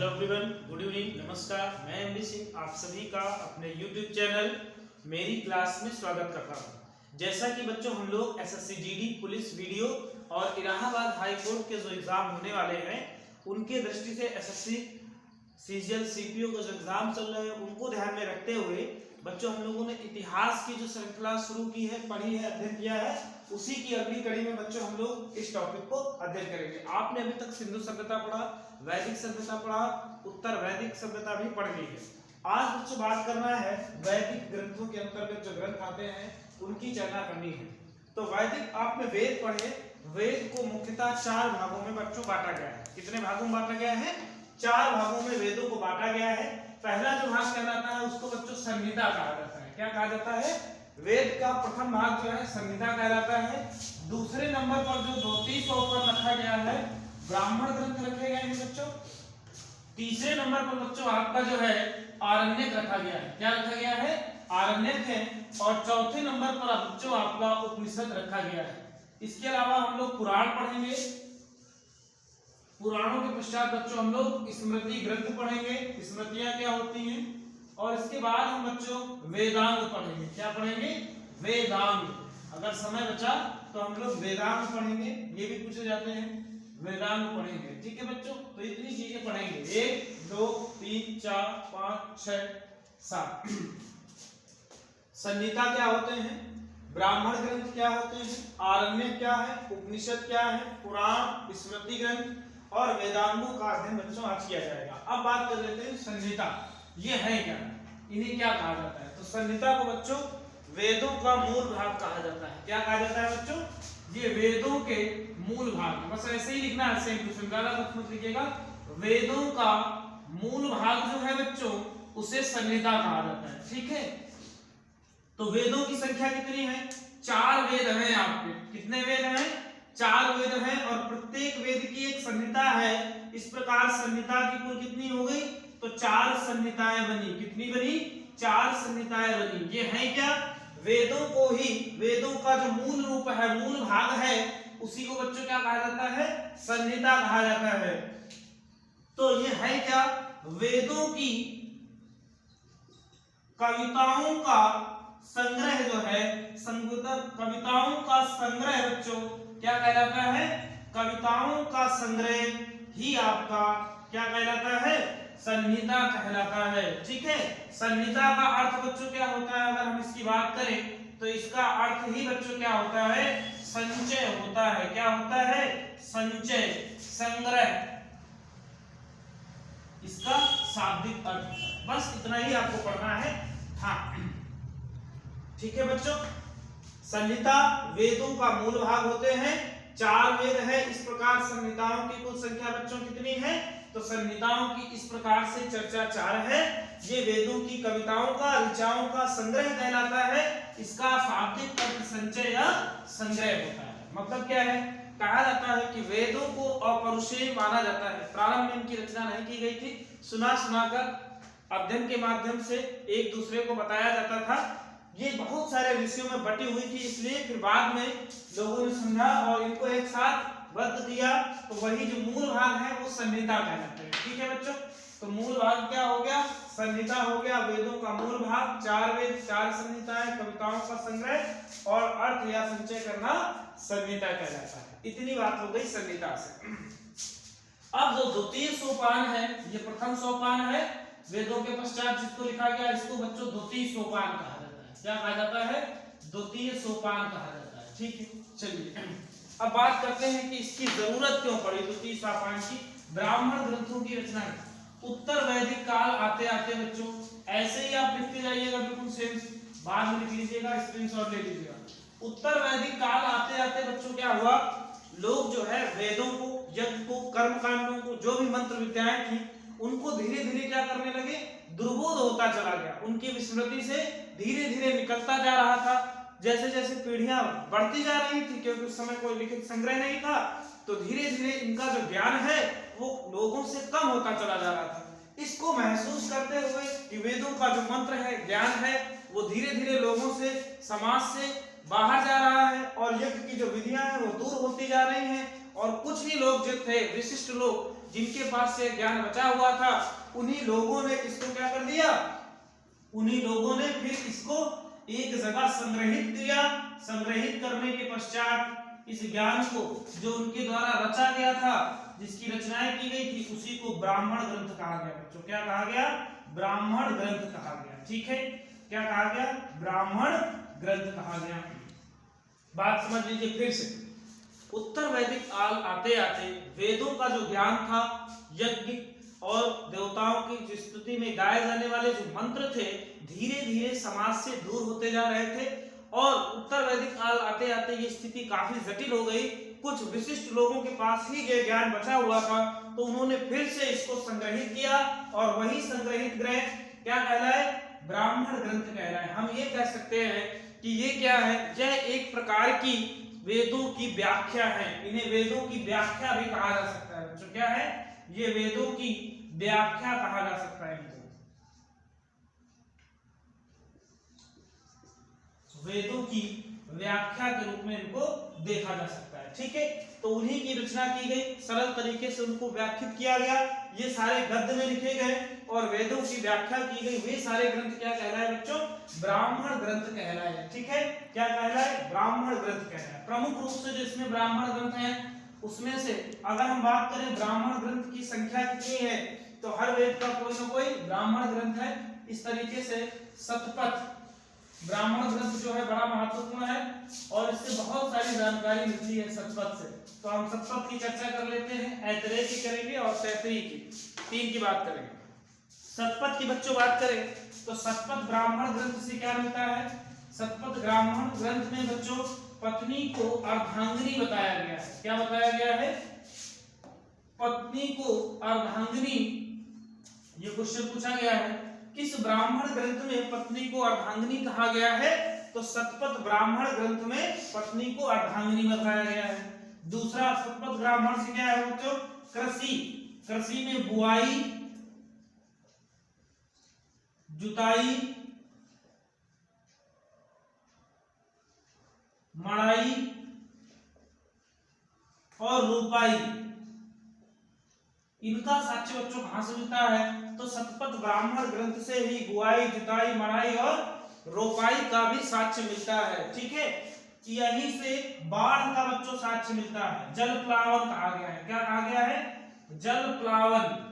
Hello everyone, good evening, नमस्कार। मैं MD Singh आप सभी का अपने यूट्यूब चैनल मेरी क्लास में स्वागत करता हूं। जैसा कि बच्चों हम लोग एसएससी जीडी पुलिस वीडियो और इलाहाबाद हाई कोर्ट के जो एग्जाम होने वाले हैं उनके दृष्टि से एसएससी सीजीएल सीपीओ के जो एग्जाम चल रहे हैं उनको ध्यान में रखते हुए बच्चों हम लोगों ने इतिहास की जो श्रृंखला शुरू की है, पढ़ी है, अध्ययन किया है, उसी की अगली कड़ी में बच्चों हम लोग इस टॉपिक को अध्ययन करेंगे। आपने अभी तक सिंधु सभ्यता पढ़ा, वैदिक सभ्यता पढ़ा, उत्तर वैदिक सभ्यता भी पढ़ ली है। आज बच्चों बात करना है वैदिक ग्रंथों के अंतर्गत जो ग्रंथ आते हैं उनकी चर्चा करनी है। तो वैदिक आपने वेद पढ़े, वेद को मुख्यतः 4 भागों में बच्चों बांटा गया है। कितने भागों में बांटा गया है? 4 भागों में वेदों को बांटा गया है। पहला जो भाग कहलाता है उसको बच्चों संहिता कहा जाता है। क्या कहा जाता है? वेद का प्रथम भाग जो है संहिता कहलाता है। दूसरे नंबर पर जो द्वितीय सोपान रखा गया है ब्राह्मण ग्रंथ रखे गए हैं बच्चों। तीसरे नंबर पर बच्चों आपका जो है आरण्यक रखा गया है। क्या रखा गया है? आरण्यक है। और चौथे नंबर पर बच्चों आपका उपनिषद रखा गया है। इसके अलावा हम लोग पुराण पढ़ेंगे। पुराणों के पश्चात बच्चों हम लोग स्मृति ग्रंथ पढ़ेंगे, स्मृतियां क्या होती हैं, और इसके बाद हम बच्चों वेदांग पढ़ेंगे। क्या पढ़ेंगे? वेदांग। अगर समय बचा तो हम लोग वेदांग पढ़ेंगे, ये भी पूछे जाते हैं, वेदांग पढ़ेंगे। ठीक है बच्चों, तो इतनी चीजें पढ़ेंगे। 1 2 3 4 5 6 7। संहिता क्या होते हैं, ब्राह्मण ग्रंथ क्या होते हैं, आरण्यक क्या है, उपनिषद क्या है, पुराण, स्मृति ग्रंथ और वेदांगों का अध्ययन बच्चों आज किया जाएगा। अब बात कर लेते हैं संहिता। ये है क्या, इन्हें क्या कहा जाता है? तो संहिता को बच्चों वेदों का मूल भाग कहा जाता है। क्या कहा जाता है बच्चों? ये वेदों के मूल भाग। बस ऐसे ही लिखना है, सेम टू सेम, ज्यादा मत लिखिएगा। वेदों का मूल भाग जो है बच्चों उसे संहिता कहा जाता है। ठीक है, तो वेदों की संख्या कितनी है? 4 वेद हैं आपके। कितने वेद हैं? 4 वेद हैं और प्रत्येक वेद की एक संहिता है। इस प्रकार संहिता की कुल कितनी हो गई? तो 4 संहिताएं बनी। कितनी बनी? 4 संहिताएं बनी। ये है क्या? वेदों को ही, वेदों का जो मूल रूप है, मूल भाग है, उसी को बच्चों क्या कहा जाता है? संहिता कहा जाता है। तो ये है क्या? वेदों की कविताओं का संग्रह जो है, कविताओं का संग्रह बच्चों क्या कहलाता है? कविताओं का संग्रह ही आपका क्या कहलाता है? संहिता कहलाता है। ठीक है, संहिता का अर्थ बच्चों क्या होता है? अगर हम इसकी बात करें तो इसका अर्थ ही बच्चों क्या होता है? संचय होता है। क्या होता है? संचय, संग्रह, इसका शाब्दिक अर्थ होता है। बस इतना ही आपको पढ़ना है। हाँ, ठीक है बच्चों, संहिता वेदों का मूल भाग होते हैं। 4 वेद है। इस प्रकार संहिताओं की कुल संख्या बच्चों कितनी है? तो संहिताओं की इस प्रकार से चर्चा 4 है। ये वेदों की कविताओं का, ऋचाओं का संग्रह कहलाता है। इसका शाब्दिक अर्थ संचय या संग्रह होता है। मतलब क्या है? कहा जाता है कि वेदों को अपौरुषेय माना जाता है। प्रारंभ में इनकी रचना नहीं की गई थी, सुना सुनाकर अध्ययन के माध्यम से एक दूसरे को बताया जाता था। ये बहुत सारे विषयों में बटी हुई थी, इसलिए फिर बाद में लोगों ने समझा और इनको एक साथ बद्ध किया। तो वही जो मूल भाग है वो संहिता कहलाते हैं। ठीक है बच्चों, तो मूल भाग क्या हो गया? संहिता हो गया। वेदों का मूल भाग, 4 वेद, 4 संहिताएं, कविताओं का संग्रह और अर्थ या संचय करना संहिता कहलाता है। इतनी बात हो गई संहिता से। अब जो द्वितीय सोपान है, ये प्रथम सोपान है। वेदों के पश्चात जिसको लिखा गया इसको बच्चों द्वितीय सोपान कहा जाता है। क्या कहा जाता है? द्वितीय सोपान कहा जाता है। ठीक है, चलिए अब बात करते हैं कि इसकी जरूरत क्यों पड़ी द्वितीय सोपान की। ब्राह्मण ग्रंथों की रचना, उत्तर वैदिक काल आते आते बच्चों ऐसे ही आप लिखते जाइएगा, बिल्कुल सेम, बाद में लिख लीजिएगा, स्क्रीनशॉट ले लीजिएगा। उत्तर वैदिक काल आते आते बच्चों क्या हुआ? लोग जो है वेदों को, यज्ञ को, कर्म कांडों को, जो भी मंत्र विद्याएं थी उनको धीरे धीरे क्या करने लगे? दुर्बोध होता चला गया। उनकी विस्मृति से धीरे धीरे निकलता जा रहा था। जैसे जैसे पीढ़ियां बढ़ती जा रही थी, क्योंकि उस समय कोई लिखित संग्रह नहीं था, तो धीरे धीरे इनका जो ज्ञान है वो लोगों से कम होता चला जा रहा था। इसको महसूस करते हुए कि वेदों का जो मंत्र है, ज्ञान है, वो धीरे धीरे लोगों से, समाज से बाहर जा रहा है और यज्ञ की जो विधियां हैं वो दूर होती जा रही हैं। और कुछ ही लोग जो थे, विशिष्ट लोग, जिनके पास से ज्ञान बचा हुआ था, उन्हीं लोगों ने इसको क्या कर दिया, उन्हीं लोगों ने फिर इसको एक जगह संग्रहित किया। संग्रहित करने के पश्चात इस ज्ञान को जो उनके द्वारा रचा गया था, जिसकी रचनाएं की गई थी, उसी को ब्राह्मण ग्रंथ कहा गया। बच्चों क्या कहा गया, ब्राह्मण ग्रंथ कहा गया। ठीक है, क्या कहा गया, ब्राह्मण ग्रंथ कहा गया। बात समझ लीजिए फिर से। उत्तर वैदिक काल आते आते वेदों का जो ज्ञान था, यज्ञ और देवताओं की स्तुति में गाए जाने वाले जो मंत्र थे, धीरे धीरे समाज से दूर होते जा रहे थे और उत्तर वैदिक काल आते आते ये स्थिति काफी जटिल हो गई। कुछ विशिष्ट लोगों के पास ही ये ज्ञान बचा हुआ था, तो उन्होंने फिर से इसको संग्रहित किया और वही संग्रहित ग्रंथ क्या कहलाए, ब्राह्मण ग्रंथ कहलाए। हम ये कह सकते हैं कि ये क्या है, यह एक प्रकार की वेदों की व्याख्या है। इन्हें वेदों की व्याख्या भी कहा जा सकता है। बच्चों क्या है, ये वेदों की व्याख्या कहा जा सकता है। वेदों की व्याख्या के रूप में इनको देखा जा सकता है। ठीक है, तो उन्हीं की रचना की गई, सरल तरीके से उनको व्याख्यात किया गया। ये सारे गद्य में लिखे गए और वेदों की व्याख्या की गई, वे सारे ग्रंथ क्या कहलाए बच्चों, ब्राह्मण ग्रंथ कहलाए। ठीक है, क्या कहलाए, ब्राह्मण ग्रंथ कहलाए। प्रमुख रूप से जो इसमें ब्राह्मण ग्रंथ हैं, उसमें से अगर हम बात करें ब्राह्मण ग्रंथ की संख्या कितनी है, तो हर वेद का कोई ना कोई ब्राह्मण ग्रंथ है। इस तरीके से शतपथ ब्राह्मण ग्रंथ जो है बड़ा महत्वपूर्ण है और इससे बहुत सारी जानकारी मिलती है शतपथ से। तो हम शतपथ की चर्चा कर लेते हैं, ऐतरेय की करेंगे और तैतरीय की, तीन की बात करेंगे। शतपथ की बच्चों बात करें तो शतपथ ब्राह्मण ग्रंथ से क्या मिलता है, शतपथ ब्राह्मण ग्रंथ में बच्चों पत्नी को अर्धांगिनी बताया गया है। क्या बताया गया है, पत्नी को अर्धांगिनी। ये क्वेश्चन पूछा गया है, किस ब्राह्मण ग्रंथ में पत्नी को अर्धांगिनी कहा गया है, तो शतपथ ब्राह्मण ग्रंथ में पत्नी को अर्धांगिनी बताया गया है। दूसरा शतपथ ब्राह्मण से क्या है बच्चों, कृषि। कृषि में बुआई, जुताई, मड़ाई और रोपाई, इनका साक्ष्य बच्चों कहां से मिलता है, तो शतपथ ब्राह्मण ग्रंथ से ही बुआई, जुताई, मड़ाई और रोपाई का भी साक्ष्य मिलता है। ठीक है, यहीं से बाढ़ का बच्चों साक्ष्य मिलता है। जल प्लावन कहा गया है। क्या कहा गया है, जल प्लावन।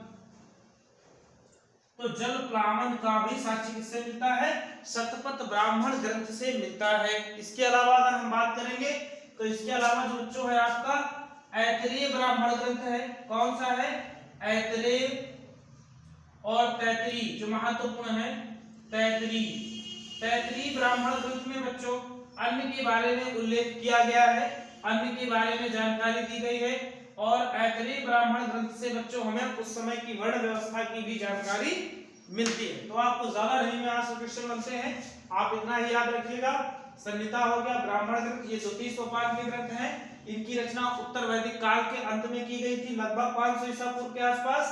तो जल प्लावन का भी साक्ष्य किससे मिलता है, शतपथ ब्राह्मण ग्रंथ से मिलता है। इसके अलावा अगर हम बात करेंगे तो इसके अलावा जो बच्चों है आपका ऐतरेय ब्राह्मण ग्रंथ है। कौन सा है, ऐतरेय और तैतरीय, जो महत्वपूर्ण है तैतरीय। तैतरीय ब्राह्मण ग्रंथ में बच्चों अन्न के बारे में उल्लेख किया गया है, अन्न के बारे में जानकारी दी गई है। और ऐतरेय ब्राह्मण ग्रंथ से बच्चों हमें उस समय की वर्ण व्यवस्था की भी जानकारी मिलती है। तो आपको ज्यादा नहीं में आज क्वेश्चन बनते हैं, आप इतना ही याद रखिएगा। संहिता हो गया, ब्राह्मण ग्रंथ, ये 34 सोपान के ग्रंथ हैं। इनकी रचना उत्तर वैदिक काल के अंत में की गई थी, लगभग 500 ईसा पूर्व के आसपास।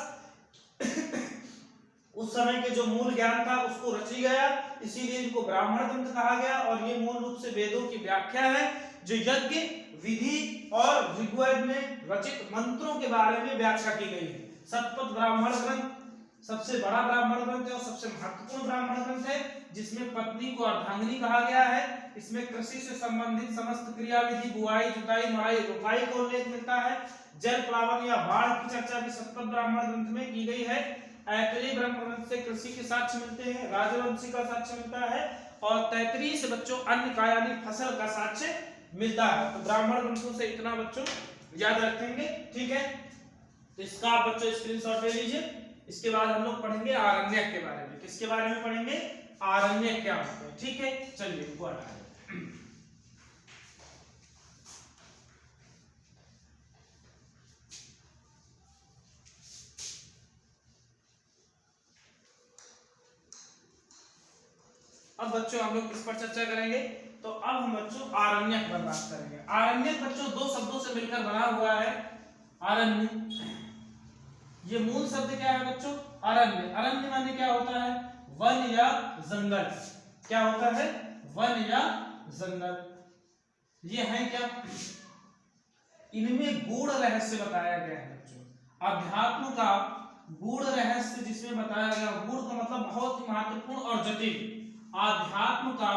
उस समय के जो मूल ज्ञान था उसको रची गया, इसीलिए इनको ब्राह्मण ग्रंथ कहा गया। और ये मूल रूप से वेदों की व्याख्या है, जो यज्ञ, विधि और ऋग्वेद में रचित मंत्रों के बारे में व्याख्या की गई है। शतपथ ब्राह्मण ग्रंथ सबसे बड़ा ब्राह्मण ग्रंथ है और सबसे महत्वपूर्ण ब्राह्मण ग्रंथ है, जिसमें पत्नी को अर्धांगिनी कहा गया है। इसमें कृषि से संबंधित समस्त क्रियाविधि, बुआई, जुताई, मड़ाई, रोपाई को उल्लेख मिलता है। जल प्लावन या बाढ़ की चर्चा भी शतपथ ब्राह्मण ग्रंथ में की गई है। ऐतरेय ब्राह्मण ग्रंथ से कृषि के साक्ष्य मिलते हैं, राजवंशी का साक्ष्य मिलता है और तैतरीय से बच्चों अन्न का यानी फसल का साक्ष्य मिलता है। तो ब्राह्मण ग्रंथों से इतना बच्चों याद रखेंगे। ठीक है, तो इसका आप बच्चों स्क्रीनशॉट ले लीजिए। इसके बाद हम लोग पढ़ेंगे आरण्यक के बारे में। किसके बारे में पढ़ेंगे, आरण्यक क्या होता है। ठीक है, चलिए इनको हटाएं। अब बच्चों हम लोग किस पर चर्चा करेंगे, तो अब हम बच्चों आरण्यक पर बात करेंगे। आरण्यक बच्चों दो शब्दों से मिलकर बना हुआ है। अरण्य, ये मूल शब्द क्या है बच्चों, अरण्य। अरण्य माने क्या होता है, वन या जंगल। क्या होता है, वन या जंगल। ये है क्या, इनमें गूढ़ रहस्य बताया गया है बच्चों। अध्यात्म का गूढ़ रहस्य जिसमें बताया गया, गूढ़ का मतलब बहुत ही महत्वपूर्ण और जटिल, आध्यात्म का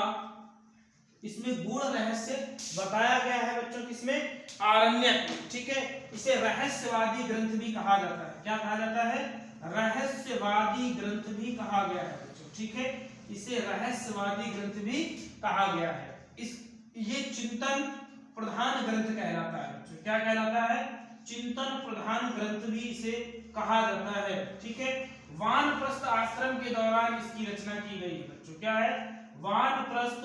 इसमें गूढ़ रहस्य बताया गया है बच्चों, किसमें, आरण्यक। ठीक है, इसे रहस्यवादी ग्रंथ भी कहा जाता है। क्या कहा जाता है, रहस्यवादी ग्रंथ भी कहा गया है बच्चों। ठीक है, इसे रहस्यवादी ग्रंथ भी कहा गया है। ये चिंतन प्रधान ग्रंथ कहलाता है बच्चों। क्या कहलाता है, चिंतन प्रधान ग्रंथ भी इसे कहा जाता है। ठीक है, वानप्रस्थ आश्रम के दौरान इसकी रचना की गई है बच्चों। क्या है, वानप्रस्थ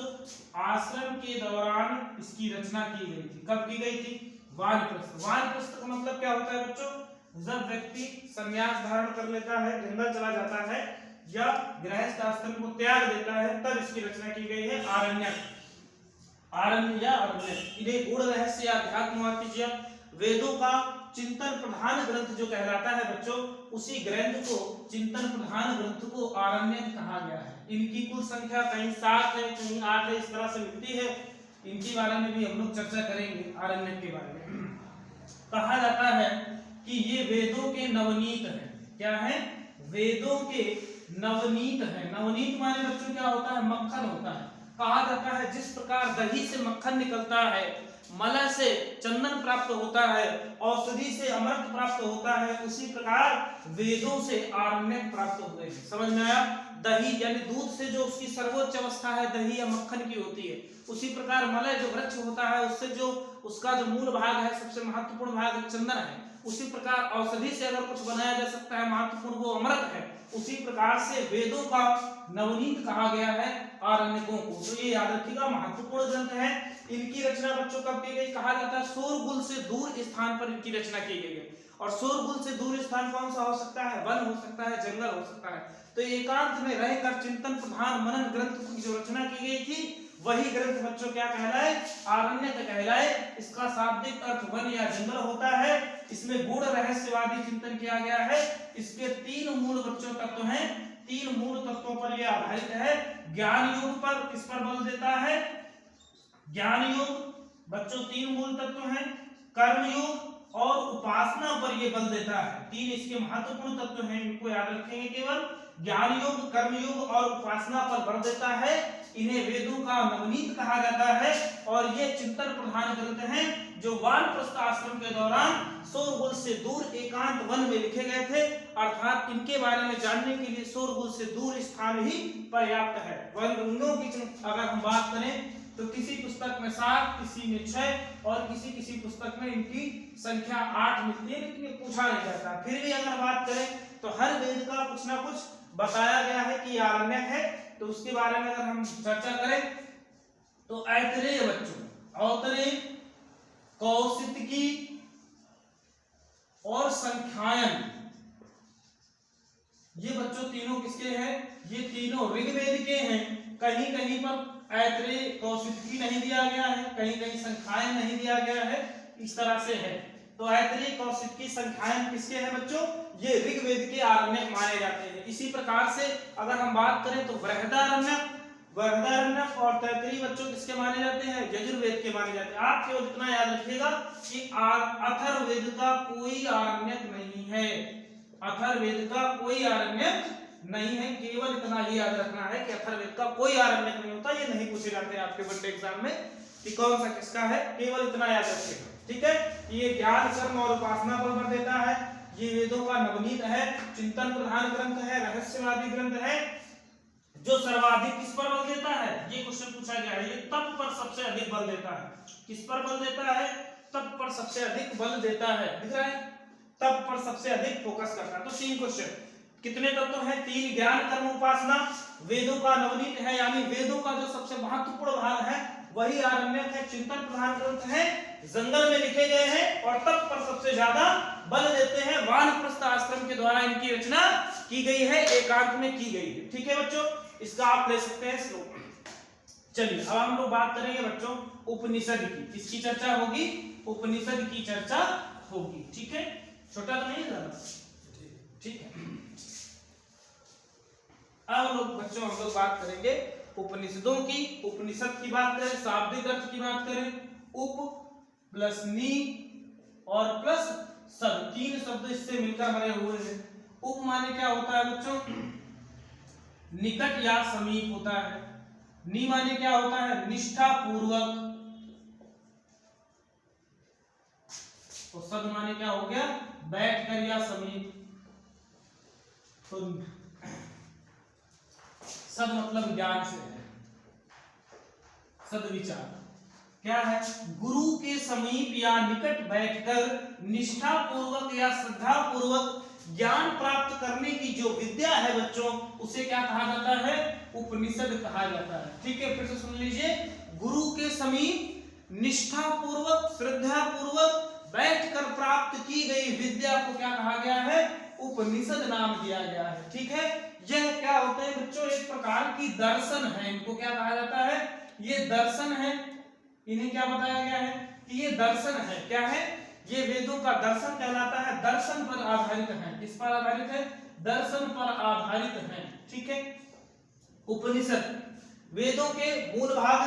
आश्रम के दौरान इसकी रचना की गई थी। कब की गई थी, वानप्रस्थ। वानप्रस्थ का मतलब क्या होता है बच्चों, जब व्यक्ति संन्यास धारण कर लेता है, जंगल चला जाता है या गृहस्थ आश्रम को त्याग देता है, तब इसकी रचना की गई है, आरण्यक। आरण्य या अरण्यक। इन्हें गूढ़ रहस्य या अध्यात्मवाद, वेदों का चिंतन प्रधान ग्रंथ जो कहलाता है बच्चों, उसी ग्रंथ को, चिंतन प्रधान ग्रंथ को आरण्यक कहा गया है। इनकी कुल संख्या कहीं 7 है, कहीं 8 है, इस तरह से मिलती है। इनके बारे में भी हम लोग चर्चा करेंगे, आरण्यक के बारे में। कहा जाता है कि ये वेदों के नवनीत हैं। क्या है, वेदों के नवनीत हैं। नवनीत माने बच्चों क्या होता है, मक्खन होता है। कहा जाता है जिस प्रकार दही से मक्खन निकलता है, मलय से चंदन प्राप्त होता है, औषधि से अमृत प्राप्त होता है, उसी प्रकार वेदों से आरण्यक प्राप्त होते हैं। समझ में आया, दही यानी दूध से जो उसकी सर्वोच्च अवस्था है दही या मक्खन की होती है, उसी प्रकार मलय जो वृक्ष होता है उससे जो उसका जो मूल भाग है, सबसे महत्वपूर्ण भाग चंदन है। उसी प्रकार औषधि से अगर कुछ बनाया जा सकता है महत्वपूर्ण, वो अमृत है। उसी प्रकार से वेदों का नवनीत कहा गया है आरण्यकों को। तो ये याद रखिएगा, महत्वपूर्ण ग्रंथ है। इनकी रचना बच्चों कब की गई, कहा जाता है शोरगुल से दूर स्थान पर इनकी रचना की गई है। और शोरगुल से दूर स्थान कौन सा हो सकता है, वन हो सकता है, जंगल हो सकता है। तो एकांत में रहकर चिंतन प्रधान मनन ग्रंथ की जो रचना की गई थी, वही ग्रंथ बच्चों क्या कहलाए, आरण्यक कहलाए। इसका शाब्दिक अर्थ वन या जंगल होता है। इसमें गूढ़ रहस्यवादी चिंतन किया गया है। इसके 3 मूल बच्चों तत्व हैं। 3 मूल तत्वों पर यह आधारित है। ज्ञान योग पर किस पर बल देता है, ज्ञान योग बच्चों 3 मूल तत्व हैं। कर्म योग और उपासना पर यह बल देता है। 3 इसके महत्वपूर्ण तत्व हैं, इनको याद रखेंगे केवल। ज्ञान योग, कर्म योग और उपासना पर बल देता है। इन्हें वेदों का नवनीत कहा जाता है और ये चिंतन प्रधान ग्रंथ हैं जो वानप्रस्थ आश्रम के दौरान शोरगुल से दूर एकांत वन में लिखे गए थे। अर्थात इनके बारे में जानने के लिए शोरगुल से दूर स्थान ही पर्याप्त है। वनों की अगर हम बात करें तो किसी पुस्तक में 7, किसी में 6 और किसी पुस्तक में इनकी संख्या 8 मिलती है, लेकिन ये पूछा नहीं जाता। फिर भी अगर बात करें तो हर वेद का कुछ ना कुछ बताया गया है कि आरण्यक है। तो उसके बारे में अगर हम चर्चा करें तो ऐतरेय बच्चों, औतरेय, कौशितकी और संख्यायन, ये बच्चों तीनों किसके हैं, ये तीनों ऋग्वेद के हैं। कहीं कहीं पर ऐतरेय कौशितकी नहीं दिया गया है, कहीं कहीं संख्यायन नहीं दिया गया है, इस तरह से है। तो ऐतरेय कौशितकी संख्यायन किसके हैं बच्चों, ये ऋग्वेद के आरण्यक माने जाते हैं। इसी प्रकार से अगर हम बात करें तो बृहदारण्यक और तैतरीय बच्चों किसके माने जाते हैं, यजुर्वेद के माने जाते हैं। आप केवल इतना याद रखिएगा कि अथर्ववेद का कोई आरण्यक नहीं है, अथर्ववेद का कोई आरण्यक नहीं है। केवल इतना ही याद रखना है कि अथर्ववेद का कोई आरण्यक नहीं होता। ये नहीं पूछे जाते हैं आपके बोर्ड एग्जाम में कि कौन सा किसका है, केवल इतना याद रखिएगा। ठीक है, ये ज्ञान, कर्म और उपासना पर बल देता है। ये वेदों का नवनीत है, चिंतन प्रधान ग्रंथ है, रहस्यवादी ग्रंथ है। जो सर्वाधिक किस पर बल देता है, ये क्वेश्चन पूछा गया है। ये तप पर सबसे अधिक बल देता है। किस पर बल देता है, तप पर सबसे अधिक बल देता है। दिख रहा है, तप पर सबसे अधिक फोकस करता है। तो 3 क्वेश्चन, कितने तत्व हैं, 3, ज्ञान, कर्म, उपासना। वेदों का नवनीत है, यानी वेदों का जो सबसे महत्वपूर्ण भाग है वही आरण्यक है, चिंतन प्रधान ग्रंथ है, जंगल में लिखे गए हैं और तप पर सबसे ज्यादा बल देते हैं। वानप्रस्थ आश्रम के द्वारा इनकी रचना की गई है, एकांत में की गई है। ठीक है बच्चों, इसका आप ले सकते हैं श्लोक। चलिए अब हम लोग बात करेंगे बच्चों उपनिषद की। किसकी चर्चा होगी, उपनिषद की चर्चा होगी। ठीक है, छोटा तो नहीं है ज्यादा, ठीक है। अब लोग बच्चों हम लोग बात करेंगे उपनिषदों की। उपनिषद की बात करें, शाब्दिक अर्थ की बात करें, उप प्लस नी और प्लस सद, 3 शब्द इससे मिलकर बने हुए हैं। उप माने क्या होता है बच्चों? निकट या समीप होता है। नि माने क्या होता है? निष्ठा पूर्वक। तो सद माने क्या हो गया? बैठकर या समीप। तो सद मतलब ज्ञान से है, सदविचार क्या है? गुरु के समीप या निकट बैठकर निष्ठा पूर्वक या श्रद्धा पूर्वक ज्ञान प्राप्त करने की जो विद्या है बच्चों, उसे क्या कहा जाता है? उपनिषद कहा जाता है। ठीक है, फिर से सुन लीजिए। गुरु के समीप निष्ठा पूर्वक श्रद्धा पूर्वक बैठकर प्राप्त की गई विद्या को क्या कहा गया है? उपनिषद नाम दिया गया है। ठीक है, यह क्या होते हैं बच्चों? एक प्रकार की दर्शन है। इनको क्या कहा जाता है? ये दर्शन है। इन्हें क्या बताया गया है कि ये दर्शन है। क्या है? ये वेदों का दर्शन कहलाता है। दर्शन पर आधारित है। किस पर आधारित है? दर्शन पर आधारित है। ठीक है, उपनिषद वेदों के मूल भाग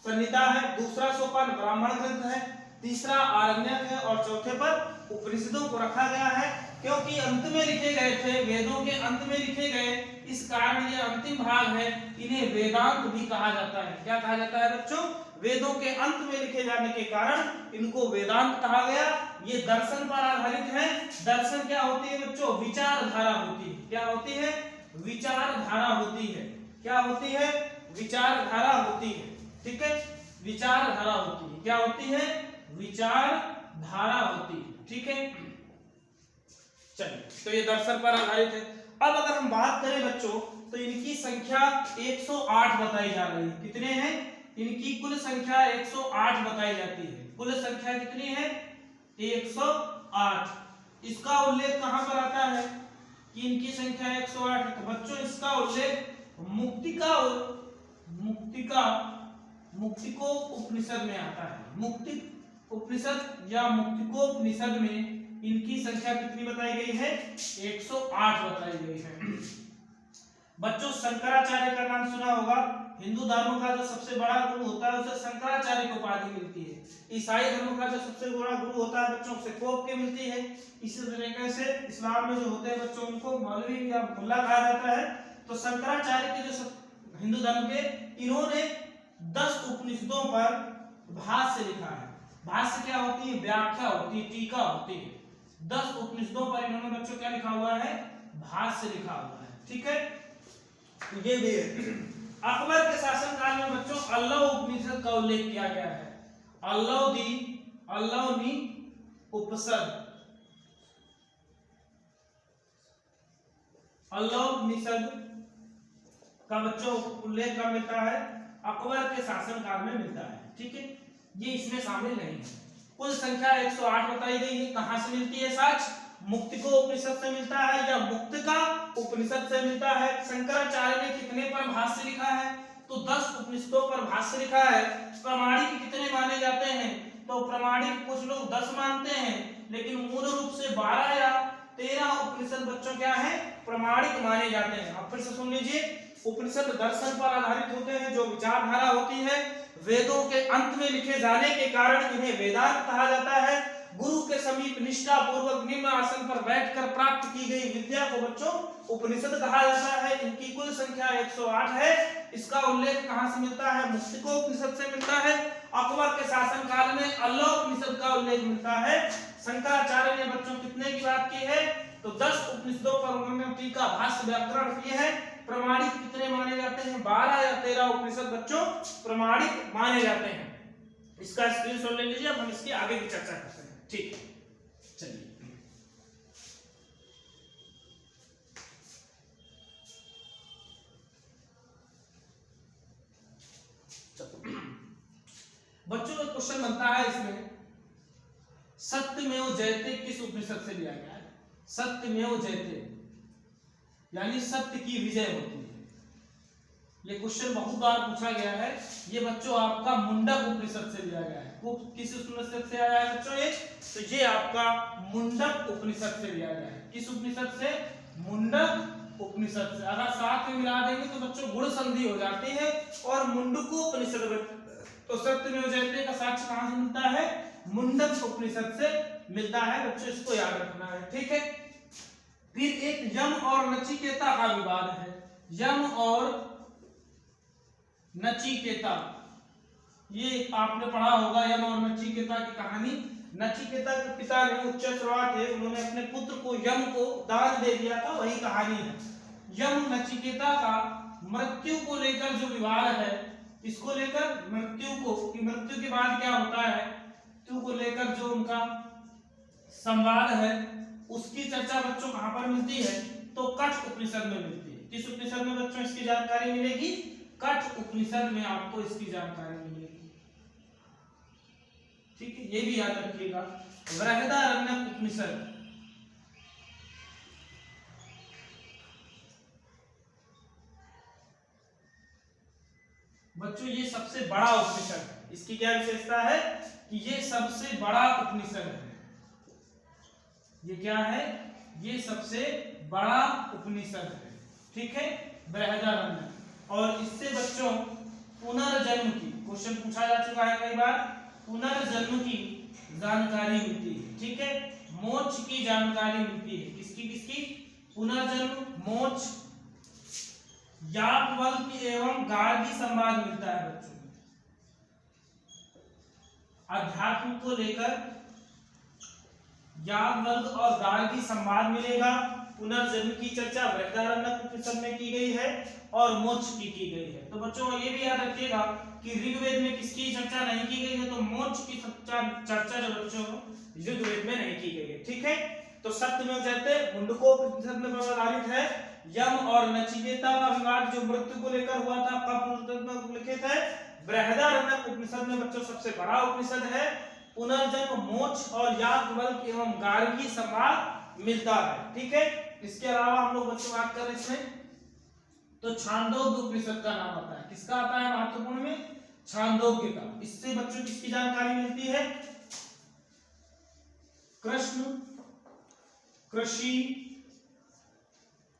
संहिता है, दूसरा सोपान ब्राह्मण ग्रंथ है, तीसरा आरण्यक है और चौथे पर उपनिषदों को रखा गया है, क्योंकि अंत में लिखे गए थे, वेदों के अंत में लिखे गए, इस कारण ये अंतिम भाग है। इन्हें वेदांत भी कहा जाता है। क्या कहा जाता है बच्चों? वेदों के अंत में लिखे जाने के कारण इनको वेदांत कहा गया। ये दर्शन पर आधारित है। दर्शन क्या होती है बच्चों? विचारधारा होती है। क्या होती है? विचारधारा होती है। क्या होती है? विचारधारा होती है। ठीक है, विचारधारा होती है। क्या होती है? विचारधारा होती है। ठीक है, चलिए, तो ये दर्शन पर आधारित है। अब अगर हम बात करें बच्चों, तो इनकी संख्या 108 बताई जा रही है। कितने हैं? इनकी कुल संख्या 108 बताई जाती है। कुल संख्या कितनी है? 108। इसका उल्लेख कहां पर आता है कि इनकी संख्या 108 है? तो बच्चों इसका उल्लेख मुक्तिको उपनिषद में आता है। मुक्ति उपनिषद या मुक्तिकोपनिषद में इनकी संख्या कितनी बताई गई है? 108 बताई गई है। बच्चों शंकराचार्य का नाम सुना होगा। हिंदू धर्म का जो सबसे बड़ा गुरु होता है उसे शंकराचार्य की उपाधि मिलती है। ईसाई धर्म का जो सबसे बड़ा गुरु होता है बच्चों उसे पोप की मिलती है। इसी तरीके से इस्लाम में जो होते हैं बच्चों उनको मौलवी या मुल्ला कहा जाता है। तो शंकराचार्य के जो हिंदू धर्म के, इन्होंने 10 उपनिषदों पर भाष्य लिखा है। भाष्य क्या होती है? व्याख्या होती है, टीका होती है। 10 उपनिषदों पर इन्होंने बच्चों क्या लिखा हुआ है? भाष्य लिखा हुआ है। ठीक है, ये भी है। अकबर के शासनकाल में बच्चों अल्लाह उपनिषद का उल्लेख किया गया है। अल्लाहनी उपनिषद, अल्लाह उपनिषद का बच्चों उल्लेख कब मिलता है? अकबर के शासनकाल में मिलता है। ठीक है, ये इसमें शामिल नहीं है। कुल संख्या 108 बताई गई है। कहां से मिलती है? साक्ष मुक्तिको उपनिषद से मिलता है या मुक्तिका उपनिषद से मिलता है। शंकराचार्य ने कितने पर भाष्य लिखा है? तो 10 उपनिषदों पर भाष्य लिखा है। प्रामाणिक कितने माने जाते हैं? तो प्रामाणिक कुछ लोग 10 मानते हैं, लेकिन मूल रूप से 12 या 13 उपनिषद बच्चों क्या है? प्रामाणिक माने जाते हैं। अब फिर से सुन लीजिए। उपनिषद दर्शन पर आधारित होते हैं, जो विचारधारा होती है। वेदों के अंत में लिखे जाने के कारण इन्हें वेदांत कहा जाता है। गुरु के समीप निष्ठा पूर्वक निम्न आसन पर बैठकर प्राप्त की गई विद्या को बच्चों उपनिषद कहा जाता है। इनकी कुल संख्या 108 है। इसका उल्लेख कहां से मिलता है? मुक्तिकोपनिषद से मिलता है। अकबर के शासनकाल में अल्लाह उपनिषद का उल्लेख मिलता है। शंकराचार्य ने बच्चों कितने की बात की है? तो 10 उपनिषदों पर उन्होंने टीका भाष्य व्याकरण किए हैं। प्रमाणिक कितने माने जाते हैं? 12 या 13 उपनिषद बच्चों प्रमाणिक माने जाते हैं। इसका स्क्रीनशॉट ले लीजिए। अब हम इसकी आगे की चर्चा करते हैं। ठीक, चलिए। बच्चों का क्वेश्चन बनता है इसमें, सत्यमेव जयते किस उपनिषद से लिया गया है? सत्यमेव जयते यानी सत्य की विजय होती है। ये क्वेश्चन बहुत बार पूछा गया है। ये बच्चों आपका मुंडक उपनिषद से लिया गया है। वो किस उपनिषद से आया है बच्चों? ये तो ये आपका मुंडक उपनिषद से लिया गया है। किस उपनिषद से? मुंडक उपनिषद से। अगर साथ में मिला देंगे तो बच्चों गुण संधि हो जाती है। और मुंडकोपनिषद, तो सत्यमेव जयते का साक्ष्य कहां से मिलता है? मुंडक उपनिषद से मिलता है बच्चों, इसको याद रखना है। ठीक है, फिर एक यम और नचिकेता का विवाद है। यम और नचिकेता, ये आपने पढ़ा होगा यम और नचिकेता की कहानी। नचिकेता के पिता ने उच्च श्रवा थे, उन्होंने अपने पुत्र को यम को दान दे दिया था, वही कहानी है। यम नचिकेता का मृत्यु को लेकर जो विवाद है, इसको लेकर मृत्यु को, कि मृत्यु के बाद क्या होता है, मृत्यु को लेकर जो उनका संवाद है, उसकी चर्चा बच्चों कहां पर मिलती है, तो कठ उपनिषद में मिलती है। किस उपनिषद में बच्चों इसकी जानकारी मिलेगी, कठ उपनिषद में आपको इसकी जानकारी मिलेगी। ठीक है, ये भी याद रखिएगा, बृहदारण्यक उपनिषद। बच्चों ये सबसे बड़ा उपनिषद है, इसकी क्या विशेषता है कि ये सबसे बड़ा उपनिषद है। ये क्या है, ये सबसे बड़ा उपनिषद है। ठीक है, बृहदारण्यक। और इससे बच्चों पुनर्जन्म की, क्वेश्चन पूछा जा चुका है कई बार, पुनर्जन्म की जानकारी मिलती है। ठीक है, मोक्ष की जानकारी मिलती है। किसकी किसकी, पुनर्जन्म, मोक्ष, याज्ञवल्क्य एवं गार्गी संवाद मिलता है बच्चों। अध्यात्म को लेकर याज्ञवल्क्य और गार्गी संवाद मिलेगा। पुनर्जन्म की चर्चा बृहदारण्यक उपनिषद में की गई है और मोक्ष की गई है। तो बच्चों ये भी याद रखिएगा कि ऋग्वेद में किसकी चर्चा नहीं की गई है, तो मोक्ष की चर्चा जो बच्चों ऋग्वेद में नहीं की गई है। ठीक है, तो सत्यमेव जयते मुंडकोपनिषद में आधारित है। यम और नचिकेता का विवाद जो मृत्यु को लेकर हुआ था, कब लिखित है, बृहदारण्यक उपनिषद में बच्चों सबसे बड़ा उपनिषद है। पुनर्जन्म, मोक्ष और याज्ञवल्क्य एवं गार्गी संवाद मिलता है। ठीक है, इसके अलावा हम लोग बच्चों बात करें इसमें, तो छांदोग्य उपनिषद का नाम आता है। किसका आता है महत्वपूर्ण में, छांदोग्य का। इससे बच्चों किसकी जानकारी मिलती है, कृष्ण, कृषि,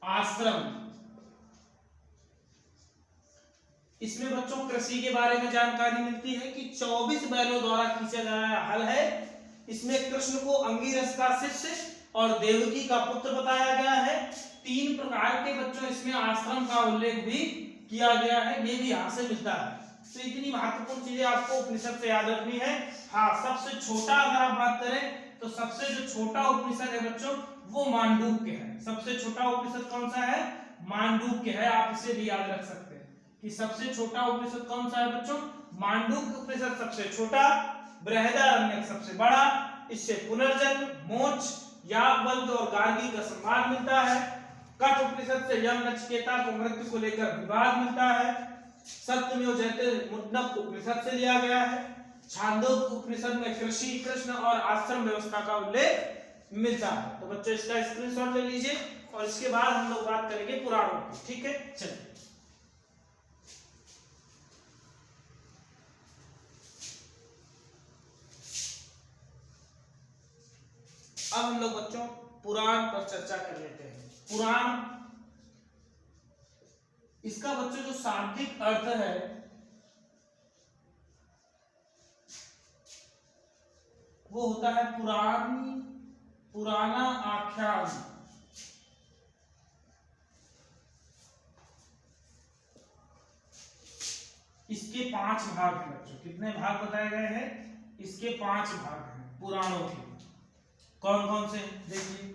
आश्रम। इसमें बच्चों कृषि के बारे में जानकारी मिलती है कि 24 बैलों द्वारा खींचा गया हल है। इसमें कृष्ण को अंगिरस का शिष्य और देवकी का पुत्र बताया गया है। 3 प्रकार के बच्चों इसमें आश्रम का उल्लेख भी किया गया है, ये भी यहां से मिलता है। तो इतनी महत्वपूर्ण चीजें आपको उपनिषद से याद रखनी है। हाँ, सबसे छोटा अगर आप बात करें तो सबसे जो छोटा उपनिषद है बच्चों वो मांडूक्य है। सबसे छोटा उपनिषद कौन सा है, मांडूक्य है। आप इसे भी याद रख सकते हैं कि सबसे छोटा उपनिषद कौन सा है बच्चों, मांडूक्य उपनिषद सबसे छोटा, बृहदारण्यक सबसे बड़ा। इससे पुनर्जन्म, मोक्ष, याज्ञवल्क्य और गार्गी का संवाद मिलता है। कठ उपनिषद से यम नचिकेता को मृत्यु को लेकर विवाद मिलता है। सत्यमेव जयते मुंडक उपनिषद से लिया गया है। छांदोग्य उपनिषद में कृषि, कृष्ण और आश्रम व्यवस्था का उल्लेख मिलता है। तो बच्चों इसका स्क्रीनशॉट ले लीजिए और इसके बाद हम लोग बात करेंगे पुराणों की। ठीक है, चलिए अब हम लोग बच्चों पुराण पर चर्चा कर लेते हैं। पुराण, इसका बच्चों जो शाब्दिक अर्थ है वो होता है पुरानी, पुराना आख्यान। इसके 5 भाग हैं बच्चों। कितने भाग बताए गए हैं, इसके 5 भाग हैं पुराणों के। कौन कौन से देखिए,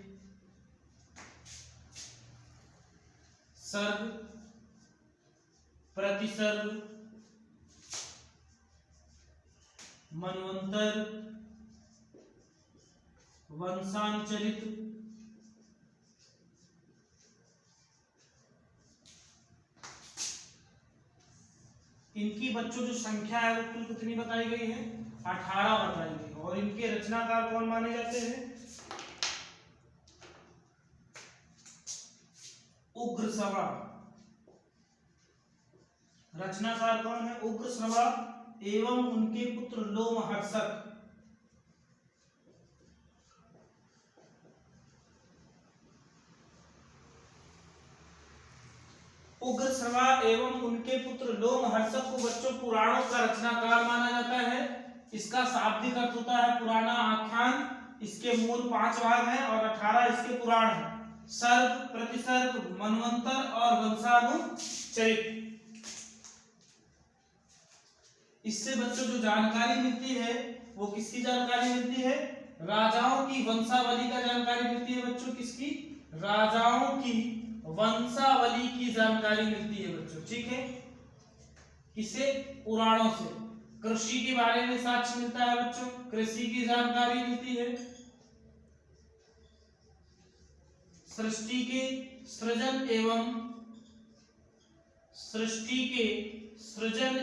सर्ग, प्रतिसर्ग, मनवंतर, वंशांचरित, इनकी बच्चों जो संख्या है वो कुल कितनी बताई गई है, 18 बताई गई। और इनके रचनाकार कौन माने जाते हैं, उग्रश्रवा। रचनाकार कौन है, उग्रश्रवा एवं उनके पुत्र लोमहर्षक। उग्रश्रवा एवं उनके पुत्र लोमहर्षक को बच्चों पुराणों का रचनाकार माना जाता है। इसका शाब्दिक अर्थ होता है पुराना आख्यान। इसके मूल 5 भाग हैं और 18 इसके पुराण हैं। सर्ग, प्रतिसर्ग, मनवंतर और वंशानुचरित। इससे बच्चों जो जानकारी मिलती है वो किसकी जानकारी मिलती है? राजाओं की वंशावली का जानकारी मिलती है बच्चों। किसकी? राजाओं की वंशावली की जानकारी मिलती है बच्चों। ठीक है, किसे? पुराणों से। कृषि के बारे में साक्ष्य मिलता है बच्चों, कृषि की जानकारी मिलती है। सृष्टि के सृजन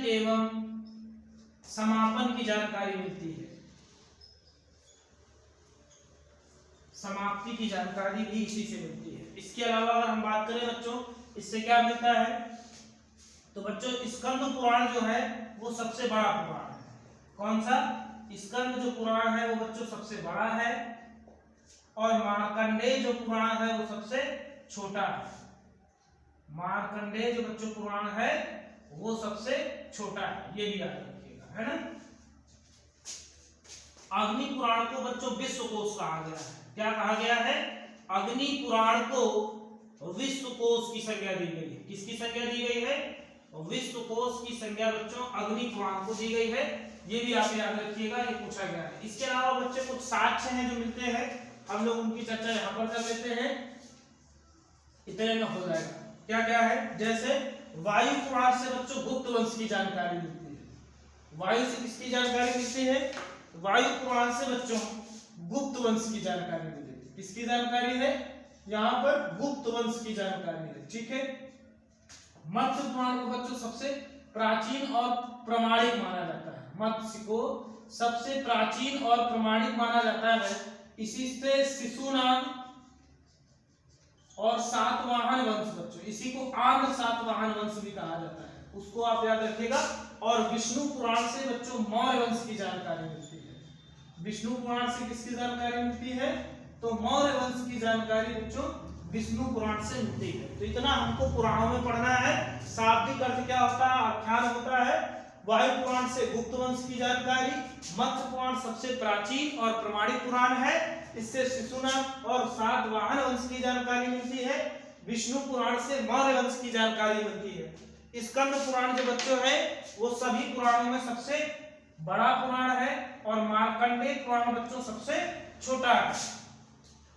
एवं समापन की जानकारी मिलती है। समाप्ति की जानकारी भी इसी से मिलती है। इसके अलावा अगर हम बात करें बच्चों, इससे क्या मिलता है? तो बच्चों स्कंद पुराण जो है वो सबसे बड़ा पुराण है। कौन सा? स्कंद जो पुराण है वो बच्चों सबसे बड़ा है और मार्कंडेय जो पुराण है वो सबसे छोटा है। मार्कंडेय जो बच्चों पुराण है वो सबसे छोटा है, ये भी याद रखिएगा, है ना। अग्नि पुराण को बच्चों विश्वकोश कहा गया है। क्या कहा गया है? अग्नि पुराण को विश्वकोश की संज्ञा दी गई है। किसकी संज्ञा दी गई है? विश्वकोश की संज्ञा बच्चों अग्नि पुराण को दी गई है। ये भी आप याद रखिएगा, ये पूछा गया है। इसके अलावा बच्चे कुछ साक्ष्य हैं जो मिलते हैं, हम लोग उनकी चर्चा यहाँ पर कर लेते हैं, इतने में हो जाएगा। क्या क्या है? जैसे वायु पुराण से बच्चों गुप्त वंश की जानकारी मिलती है। वायु से किसकी जानकारी मिलती है? वायु पुराण से बच्चों गुप्त वंश की जानकारी मिलती है। किसकी जानकारी है? यहाँ पर गुप्त वंश की जानकारी है। ठीक है, मत्स्य पुराण को बच्चों सबसे प्राचीन और प्रमाणिक माना जाता है। मत्स्य को सबसे प्राचीन और प्रमाणिक माना जाता है। इसी से शिशुनाग और सातवाहन वंश बच्चों, इसी को आंध्र सातवाहन वंश भी कहा जाता है, उसको आप याद रखिएगा। और विष्णु पुराण से बच्चों मौर्य वंश की जानकारी मिलती है। विष्णु पुराण से किसकी जानकारी मिलती है? तो मौर्य वंश की जानकारी बच्चों विष्णु पुराण से मिलती है। तो इतना हमको पुराणों में पढ़ना है। शाब्दिक अर्थ क्या होता है? आख्यान होता है। वायु पुराण से गुप्त वंश की जानकारी, मत्स्य पुराण सबसे प्राचीन और प्रमाणिक पुराण है, इससे शिशुनाग और सातवाहन वंश की जानकारी मिलती है। विष्णु पुराण से मौर्य वंश की जानकारी मिलती है। स्कंद पुराण जो बच्चों है वो सभी पुराणों में सबसे बड़ा पुराण है और मार्कंडेय पुराण बच्चों सबसे छोटा है।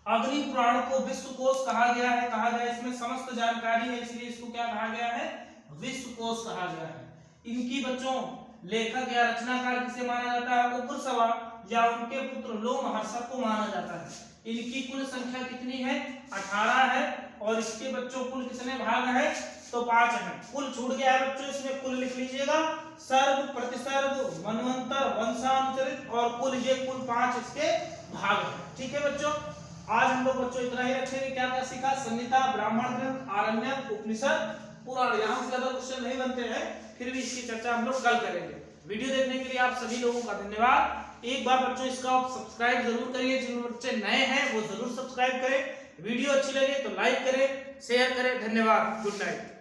अग्नि पुराण को विश्वकोश कहा गया है। कहा गया इसमें समस्त जानकारी है, इसलिए इसको क्या कहा गया है? विश्वकोश कहा गया है। इनकी बच्चों लेखक या रचनाकार किसे माना जाता है? उग्रश्रवा या उनके पुत्र लोमहर्षक को माना जाता है। इनकी कुल संख्या कितनी है? 18 है और इसके बच्चों कुल कितने भाग हैं? तो 5 हैं। कुल छूट गया है बच्चों, इसमें कुल लिख लीजिएगा। सर्ग, प्रतिसर्ग, मनवंतर, वंशानुचरित और कुल, ये कुल 5 इसके भाग हैं। ठीक है बच्चों, आज हम लोग बच्चों इतना ही रखेंगे। क्या क्या सीखा? संहिता, ब्राह्मण ग्रंथ, आरण्यक, उपनिषद, पुराण। यहाँ से ज्यादा क्वेश्चन नहीं बनते हैं, फिर भी इसकी चर्चा हम लोग कल करेंगे। वीडियो देखने के लिए आप सभी लोगों का धन्यवाद। एक बार बच्चों इसका सब्सक्राइब जरूर करिए, जिन बच्चे नए हैं वो जरूर सब्सक्राइब करें। वीडियो अच्छी लगे तो लाइक करें, शेयर करें। धन्यवाद, गुड नाइट।